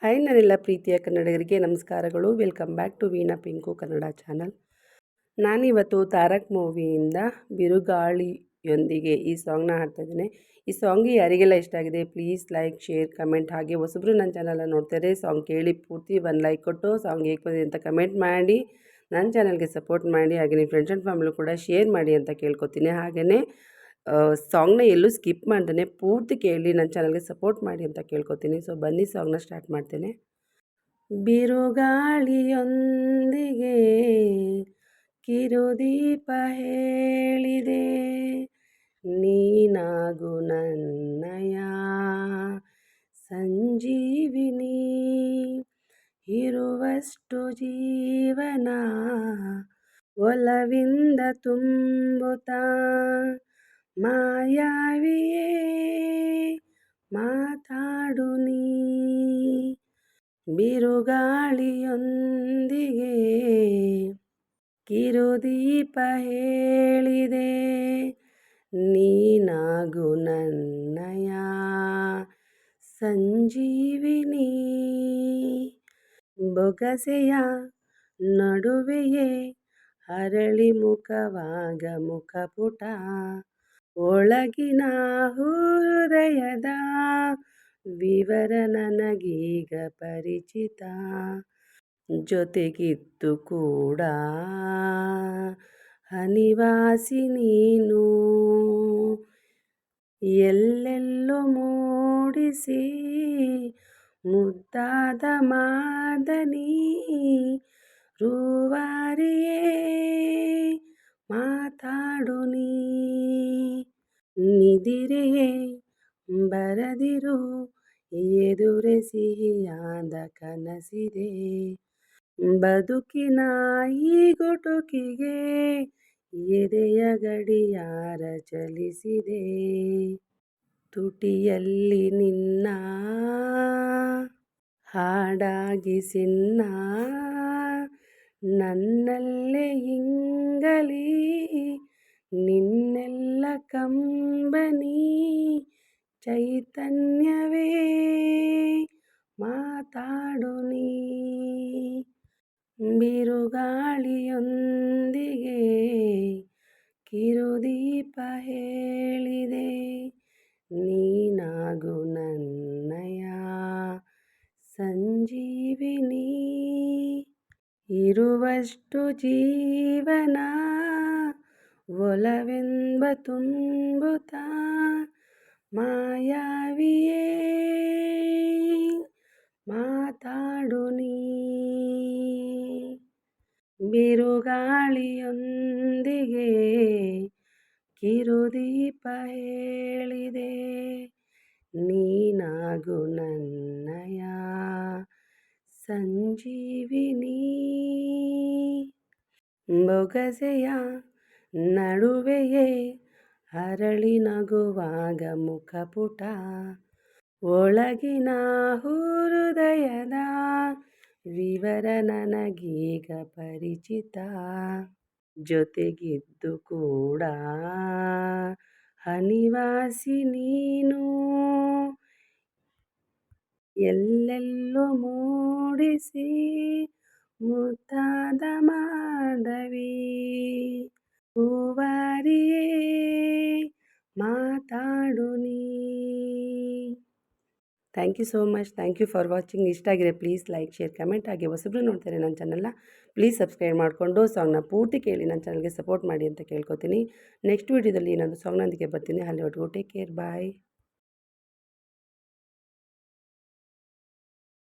Hi ನನ್ನೆಲ್ಲ ಪ್ರೀತಿಯ ಕನ್ನಡಿಗರಿಗೆ ನಮಸ್ಕಾರಗಳು. Welcome back to Veena Pinku Kannada channel. ನಾನಿವತ್ತು ತಾರಕ್ ಮೂವಿಯಿಂದ ಬಿರುಗಾಳಿಯೊಂದಿಗೆ ಈ ಸಾಂಗ್ನ ಹಾಡ್ತಾಯಿದ್ದೇನೆ. ಈ ಸಾಂಗ್ ಯಾರಿಗೆಲ್ಲ ಇಷ್ಟ ಆಗಿದೆ ಪ್ಲೀಸ್ ಲೈಕ್, ಶೇರ್, ಕಮೆಂಟ್. ಹಾಗೆ ಹೊಸಬ್ರು ನನ್ನ ಚಾನಲ್ನ ನೋಡ್ತಾರೆ, ಸಾಂಗ್ ಕೇಳಿ ಪೂರ್ತಿ ಒಂದು ಲೈಕ್ ಕೊಟ್ಟು ಸಾಂಗ್ ಹೇಗೆ ಬಂದಿದೆ ಅಂತ ಕಮೆಂಟ್ ಮಾಡಿ ನನ್ನ ಚಾನಲ್ಗೆ ಸಪೋರ್ಟ್ ಮಾಡಿ. ಹಾಗೆ ನಿಮ್ಮ ಫ್ರೆಂಡ್ಸ್ ಆ್ಯಂಡ್ ಫ್ಯಾಮಿಲಿ ಕೂಡ ಶೇರ್ ಮಾಡಿ ಅಂತ ಕೇಳ್ಕೊತೀನಿ. ಹಾಗೆಯೇ ಸಾಂಗ್ನ ಎಲ್ಲೂ ಸ್ಕಿಪ್ ಮಾಡ್ದೇ ಪೂರ್ತಿ ಕೇಳಿ ನನ್ನ ಚಾನಲ್ಗೆ ಸಪೋರ್ಟ್ ಮಾಡಿ ಅಂತ ಕೇಳ್ಕೊತೀನಿ. ಸೊ ಬನ್ನಿ ಸಾಂಗ್ನ ಸ್ಟಾರ್ಟ್ ಮಾಡ್ತೇನೆ. ಬಿರುಗಾಳಿಯೊಂದಿಗೆ ಕಿರುದೀಪ ಹೇಳಿದೆ, ನೀನಾಗು ನನ್ನಯ ಸಂಜೀವಿನಿ, ಇರುವಷ್ಟು ಜೀವನ ಒಲವಿಂದ ತುಂಬುತ್ತಾ, ಮಾಯಾವಿಯೇ ಮಾತಾಡು ನೀ. ಬಿರುಗಾಳಿಯೊಂದಿಗೆ ಕಿರುದೀಪ ಹೇಳಿದೆ, ನೀನಾಗು ನನ್ನಯ ಸಂಜೀವಿನಿ, ಬೊಗಸೆಯ ನಡುವೆಯೇ ಅರಳಿ ಮುಖವಾಗ ಮುಖಪುಟ, ಒಳಗಿನ ಹೃದಯದ ವಿವರ ನನಗೀಗ ಪರಿಚಿತ, ಜೊತೆಗಿದ್ದು ಕೂಡ ಅನಿವಾಸಿ ನೀನು, ಎಲ್ಲೆಲ್ಲೋ ಮೂಡಿಸಿ ಮುದ್ದಾದ ಮಾದನಿ, ರೂವಾರಿಯೇ ಮಾತಾಡು ನೀ, ನಿದಿರೆಯೇ ಬರದಿರು ಎದುರೆ ಸಿಹಿಯಾದ ಕನಸಿದೆ, ಬದುಕಿನ ಈ ಗುಟುಕಿಗೆ ಎದೆಯ ಗಡಿಯಾರ ಚಲಿಸಿದೆ, ತುಟಿಯಲ್ಲಿ ನಿನ್ನ ಹಾಡಾಗಿ ಸಿನ್ನ, ನನ್ನಲ್ಲೇ ಇಂಗಲಿ ನಿನ್ನೆಲ್ಲ ಕಂಬನಿ, ಚೈತನ್ಯವೇ ಮಾತಾಡು ನೀ. ಬಿರುಗಾಳಿಯೊಂದಿಗೆ ಕಿರುದೀಪ ಹೇಳಿದೆ, ನೀನಾಗು ನನ್ನಯ ಸಂಜೀವಿನಿ, ಇರುವಷ್ಟು ಜೀವನ ಒಲವೆಂಬ ತುಂಬುತ್ತಾ, ಮಾಯಾವಿಯೇ ಮಾತಾಡು ನೀ. ಬಿರುಗಾಳಿಯೊಂದಿಗೆ ಕಿರುದೀಪ ಹೇಳಿದೆ, ನೀನಾಗು ನನ್ನಯ ಸಂಜೀವಿನಿ, ಬೊಗಸೆಯ ನಡುವೆಯೇ ಅರಳಿ ನಗುವಾಗ ಮುಖಪುಟ, ಒಳಗಿನ ಹೃದಯದ ವಿವರ ನನಗೀಗ ಪರಿಚಿತ, ಜೊತೆಗಿದ್ದು ಕೂಡ ಅನಿವಾಸಿ ನೀನು, ಎಲ್ಲೆಲ್ಲೋ ಮೂಡಿಸಿ ಮುದ್ದಾದ ಮಾಧವಿ, ಹೂವಾರಿಯೇ ಮಾತಾಡು ನೀ. Thank you so much. Thank you for watching. ಇಷ್ಟ ಆಗಿದೆ ಪ್ಲೀಸ್ ಲೈಕ್, ಶೇರ್, ಕಮೆಂಟ್. ಹಾಗೆ ಹೊಸಬ್ರು ನೋಡ್ತಾರೆ ನನ್ನ ಚಾನಲ್ನ ಪ್ಲೀಸ್ ಸಬ್ಸ್ಕ್ರೈಬ್ ಮಾಡಿಕೊಂಡು ಸಾಂಗ್ನ ಪೂರ್ತಿ ಕೇಳಿ ನನ್ನ ಚಾನಲ್ಗೆ ಸಪೋರ್ಟ್ ಮಾಡಿ ಅಂತ ಕೇಳ್ಕೊತೀನಿ. ನೆಕ್ಸ್ಟ್ ವೀಡಿಯೋದಲ್ಲಿ ಇನ್ನೊಂದು ಸಾಂಗ್ನೊಂದಿಗೆ ಬರ್ತೀನಿ. ಅಲ್ಲಿವರೆಗೂ ಟೇಕ್ ಕೇರ್, ಬಾಯ್.